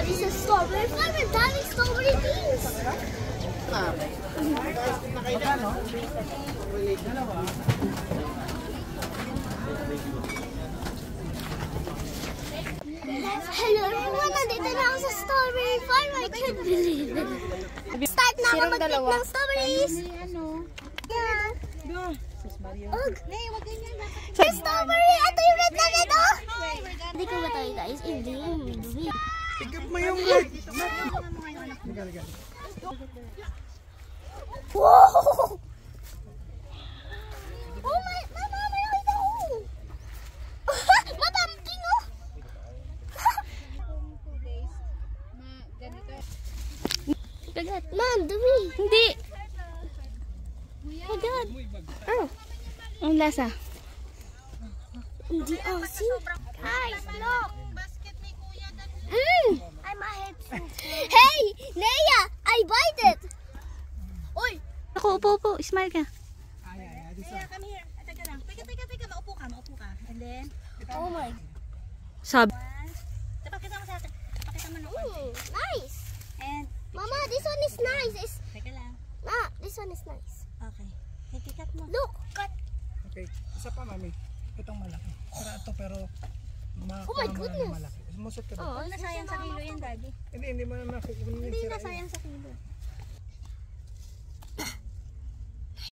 Daddy's a strawberry farm and Daddy's strawberry beans. Hello everyone, nandito na ako sa strawberry farm. I can't believe it. Start na ako mag-pick ng strawberries. Yeah. Ugh. Yung strawberry, ito yung red na nito. Hindi ko ba tayo guys? Hindi. Tigap mo yung red. Wow! Oh my, mama, may nakita ko. Matamping oh. Kagat. Man, dumi. Hindi. Kagat. Oh. Ang lasa. Hindi asin. Guys, look. I'm a head. Hey, Leia, I bite it. Oy. Ako, upo. Smile ka. Yeah, come here. Teka lang. Teka. Maupo ka. And then, Oh my. Sabi. tapakita mo sa atin. Tapakita mo nung konti. Nice. And, Mama, this one is nice. teka lang. This one is nice. Okay. Tikikat mo. Look, cut. Okay, isa pa mami. Itong malaki. Para ito pero Oh my goodness. malaki. Musot ka ba? Oh, Huwag nasayang sa kilo yan, Daddy. Hindi mo na makukunin Hindi yan. nasayang sa kilo.